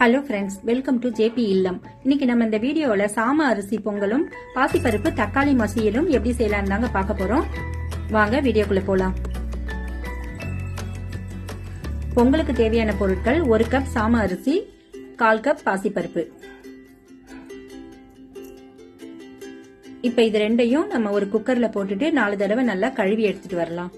Hello friends, welcome to JP இல்லம். இன்னைக்கு நம்ம இந்த வீடியோவில் சாம அரிசி பொங்கலும் பாசிப்பருப்பு தக்காளி மசியலும் எப்படி செய்யலாம் தாங்க பார்க்க போறோம். வாங்க வீடியோக்குள்ள போலாம். பொங்கலுக்கு தேவையான பொருட்கள்: 1 கப் சாம அரிசி, 1/4 கப் பாசிப்பருப்பு. இப்ப இது ரெண்டையும் நம்ம ஒரு குக்கர்ல போட்டுட்டு 4 தடவை நல்லா கழுவி எடுத்துட்டு வரலாம்.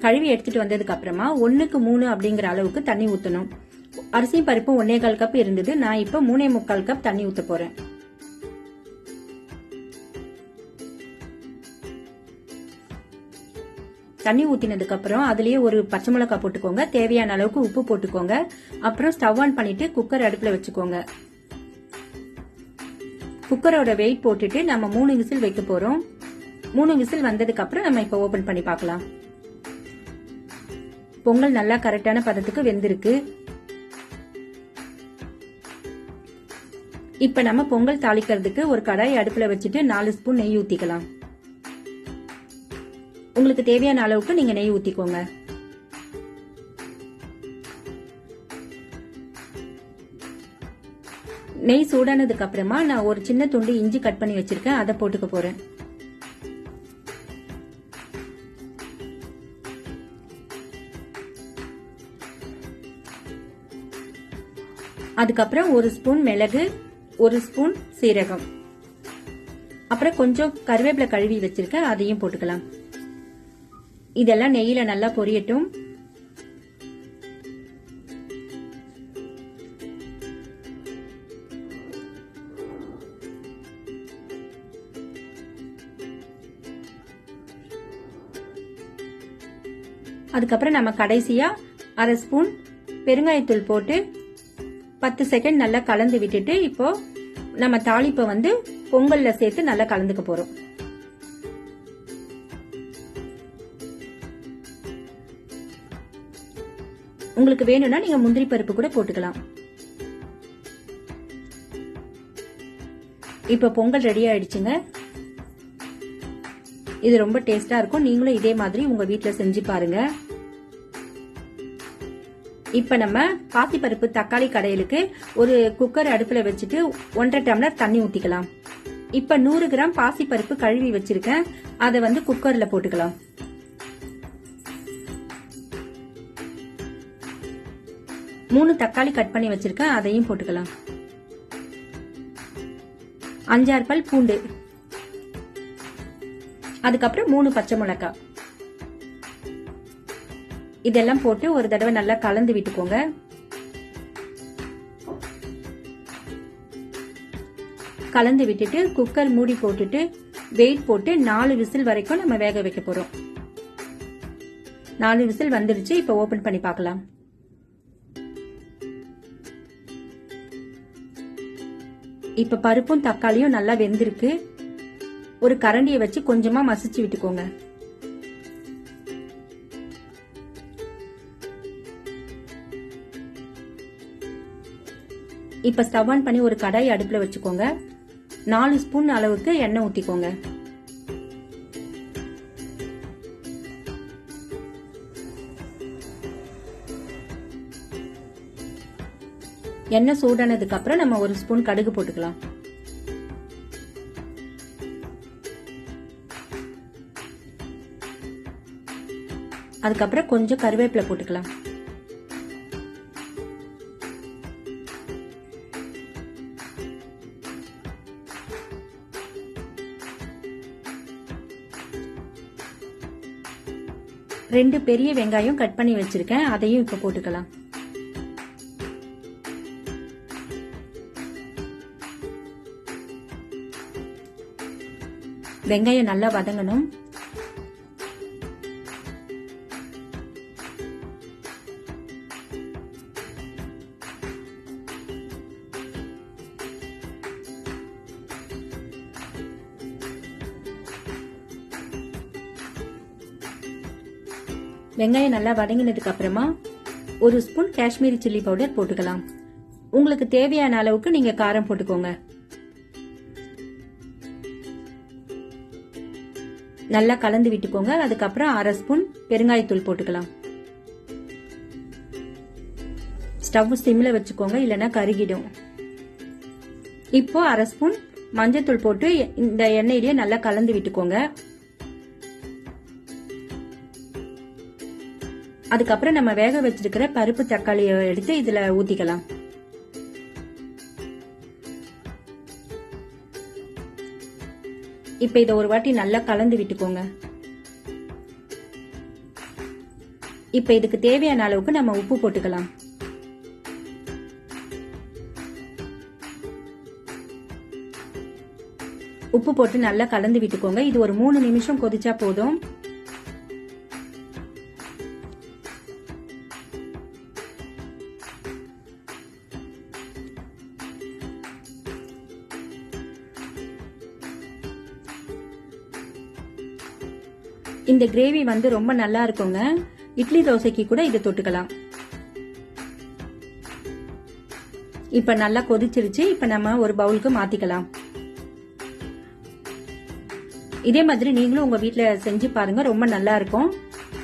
கழுவி எடுத்துட்டு வந்ததுக்கு அப்புறமா 1க்கு 3 அப்படிங்கிற அளவுக்கு தண்ணி ஊத்தணும். அரிசியும் பருப்பும் 1/4 கப் இருந்தது. நான் இப்ப 3/4 கப் தண்ணி ஊத்த போறேன். தண்ணி ஊத்தினதுக்கு அப்புறம் அதுலயே ஒரு பச்சை மிளகாய் போட்டுக்கோங்க. தேவையான அளவுக்கு உப்பு போட்டுக்கோங்க. அப்புறம் ஸ்டவ் ஆன் பண்ணிட்டு குக்கர் அடுப்புல வச்சுக்கோங்க. குக்கரோட வெயிட் போட்டுட்டு நம்ம 3 விசில் வைக்க போறோம். 3 விசில் வந்ததுக்கு அப்புறம் நம்ம இப்ப ஓபன் பண்ணி பார்க்கலாம். பொங்கல் நல்லா கரெக்டான பதத்துக்கு வெந்திருக்கு. இப்ப நம்ம பொங்கல் தாளிக்கிறதுக்கு ஒரு கடாய் அடுப்புல வச்சுட்டு 4 ஸ்பூன் நெய் ஊத்திக்கலாம். உங்களுக்கு தேவையான அளவுக்கு நீங்க நெய் ஊத்திக்கோங்க. நெய் சூடானதுக்கு அப்புறமா நான் ஒரு சின்ன துண்டு இஞ்சி கட் பண்ணி வச்சிருக்கேன், அதை போட்டுக்க போறேன். அதுக்கப்புறம் 1 ஸ்பூன் மிளகு, 1 ஸ்பூன் சீரகம், அப்புறம் கொஞ்சம் கருவேப்பிலை கழுவி வச்சிருக்கேன், அதையும் போட்டுக்கலாம். இதெல்லாம் நெய்யில நல்லா பொரியட்டும். அதுக்கப்புறம் நம்ம கடைசியா 1/2 ஸ்பூன் பெருங்காயத்தூள் போட்டு 10 செகண்ட் நல்லா கலந்து விட்டுட்டு இப்போ நம்ம தாளிப்பை பொங்கல்ல சேர்த்து நல்லா கலந்துக்க போறோம். உங்களுக்கு வேணும்னா நீங்க முந்திரி பருப்பு கூட போட்டுக்கலாம். இப்ப பொங்கல் ரெடி ஆயிடுச்சுங்க. இது ரொம்ப டேஸ்டா இருக்கும். நீங்களும் இதே மாதிரி உங்க வீட்டுல செஞ்சு பாருங்க. இப்ப நம்ம பாசிப்பருப்பு தக்காளி கடையலுக்கு ஒரு குக்கர் அடுப்புல வச்சுட்டு 1.5 டம்ளர் தண்ணி ஊத்திக்கலாம். இப்ப 100 கிராம் பாசிப்பருப்பு கழுவி வச்சிருக்கேன், அதை குக்கர்ல போட்டுக்கலாம். மூணு தக்காளி கட் பண்ணி வச்சிருக்கேன், அதையும் போட்டுக்கலாம். 5-6 பல் பூண்டு, அதுக்கப்புறம் 3 பச்சை மிளகாய், இதெல்லாம் போட்டு ஒரு தடவை நல்லா கலந்து விட்டுக்கோங்க. கலந்து விட்டுட்டு குக்கர் மூடி போட்டுட்டு வெயிட் போட்டு 4 விசில் வரைக்கும் நம்ம வேக வைக்க போறோம். 4 விசில் வந்துருச்சு. இப்ப ஓபன் பண்ணி பார்க்கலாம். இப்ப பருப்பும் தக்காளியும் நல்லா வெந்திருக்கு. ஒரு கரண்டியை வச்சு கொஞ்சமா மசிச்சு விட்டுக்கோங்க. இப்ப ஸ்டவ் ஆன் பண்ணி ஒரு கடாய் அடுப்புல வச்சுக்கோங்க. 4 ஸ்பூன் அளவுக்கு எண்ணெய் ஊத்திக்கோங்க. எண்ணெய் சூடானதுக்கு அப்புறம் நம்ம 1 ஸ்பூன் கடுகு போட்டுக்கலாம். அதுக்கப்புறம் கொஞ்சம் கருவேப்பிலை போட்டுக்கலாம். ரெண்டு பெரிய வெங்காயம் கட் பண்ணி வச்சிருக்கேன், அதையும் இப்ப போட்டுக்கலாம். வெங்காயம் நல்லா வதங்கணும். வெங்காயம் நல்லா வதங்கினதுக்கு அப்புறமா 1 ஸ்பூன் காஷ்மீரி சில்லி பவுடர் போட்டுக்கலாம். உங்களுக்கு தேவையான அளவுக்கு நீங்க காரம் போட்டுக்கோங்க. நல்லா கலந்து விட்டுக்கோங்க. அதுக்கப்புறம் 1/2 ஸ்பூன் பெருங்காயத்தூள் போட்டுக்கலாம். ஸ்டவ் சிம்ல வச்சுக்கோங்க, இல்லைன்னா கருகிடும். இப்போ 1/2 ஸ்பூன் மஞ்சத்தூள் போட்டு இந்த எண்ணெயிலேயே நல்லா கலந்து விட்டுக்கோங்க. அதுக்கப்புறம் நம்ம வேக வச்சிருக்கிற பருப்பு தக்காளியை எடுத்து இதுல ஊத்திக்கலாம். இப்ப இதை ஒரு வாட்டி நல்லா கலந்து விட்டுக்கோங்க. இப்ப இதுக்கு தேவையான அளவுக்கு நம்ம உப்பு போட்டுக்கலாம். உப்பு போட்டு நல்லா கலந்து விட்டுக்கோங்க. இது ஒரு 3 நிமிஷம் கொதிச்சா போதும். இந்த கிரேவி வந்து ரொம்ப நல்லா இருக்குங்க. இட்லி தோசைக்கு கூட இதை தொட்டுக்கலாம். இப்ப நல்லா கொதிச்சிருச்சு. இப்ப நம்ம ஒரு பவுலுக்கு மாத்திக்கலாம். இதே மாதிரி நீங்களும் உங்க வீட்ல செஞ்சு பாருங்க, ரொம்ப நல்லா இருக்கும்.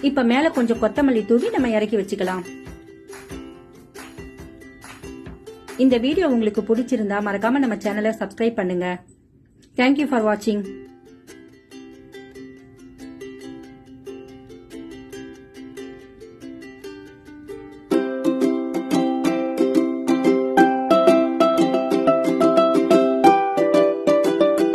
இப்ப மேல கொஞ்சம் கொத்தமல்லி தூவி நம்ம இறக்கி வச்சுக்கலாம். இந்த வீடியோ உங்களுக்கு பிடிச்சிருந்தா மறக்காம நம்ம சேனலை சப்ஸ்கிரைப் பண்ணுங்க. தேங்க்யூ ஃபார் வாட்சிங்.